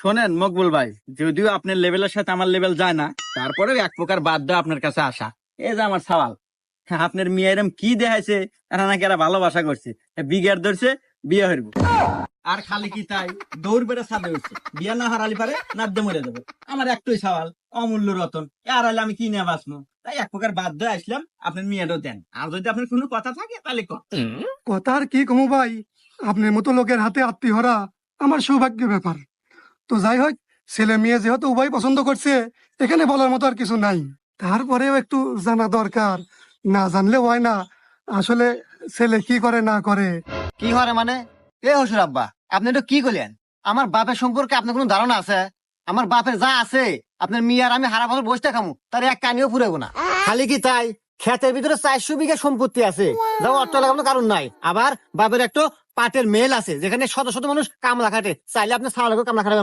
শোনেন মকবুল ভাই, যদিও আপনার লেভেলের সাথে আমার লেভেল যায় না, তারপরেও এক প্রকার বাধ্য আপনার কাছে আসা। এই যে আমার সওয়াল, হ্যাঁ, আপনার মেয়ে এরম কি দেখাইছে, এরা নাকি এরা ভালোবাসা করছে, বিঘার ধরছে, বিয়ে হইব। আর খালি কি তাই, দৌড় বেড়ে ছাদে উঠছে, বিয়ে না হারালি পারে নাদ্যে মরে যাবে। আমার একটাই সওয়াল, অমূল্য রতন, আর হলে আমি কি নিয়ে বাঁচবো? তাই এক প্রকার বাধ্য আসলাম, আপনার মেয়েটাও দেন। আর যদি আপনার কোনো কথা থাকে তাহলে কথা আর কি কমু ভাই, আপনার মতো লোকের হাতে আত্মীয় হরা আমার সৌভাগ্যের ব্যাপার। তো যাই হোক, ছেলে মেয়ে যেহেতু উভয় পছন্দ করছে, এখানে বলার মতো আর কিছু নাই। তারপরেও একটু জানা দরকার, না জানলে হয় না। আসলে ছেলে কি করে না করে। কি হরে মানে? এ হসুর আব্বা, আপনি তো কি করলেন? আমার বাপের সম্পর্কে আপনার কোনো ধারণা আছে? আমার বাপের যা আছে, আপনার মেয়ে আর আমি হারা বছর বসতে খামু, তার এক কানিও ফুরাবো না। খালি কি তাই, ক্ষেতের ভিতরে 400 বিঘা সম্পত্তি আছে, যা অর্থ লাগানোর কারণ নাই। আবার বাপের একটা পাটের মেল আছে, যেখানে শত শত মানুষ কামলা খাটে, চাইলে আপনি ছাওয়া কামলা খাটার ব্যাপার।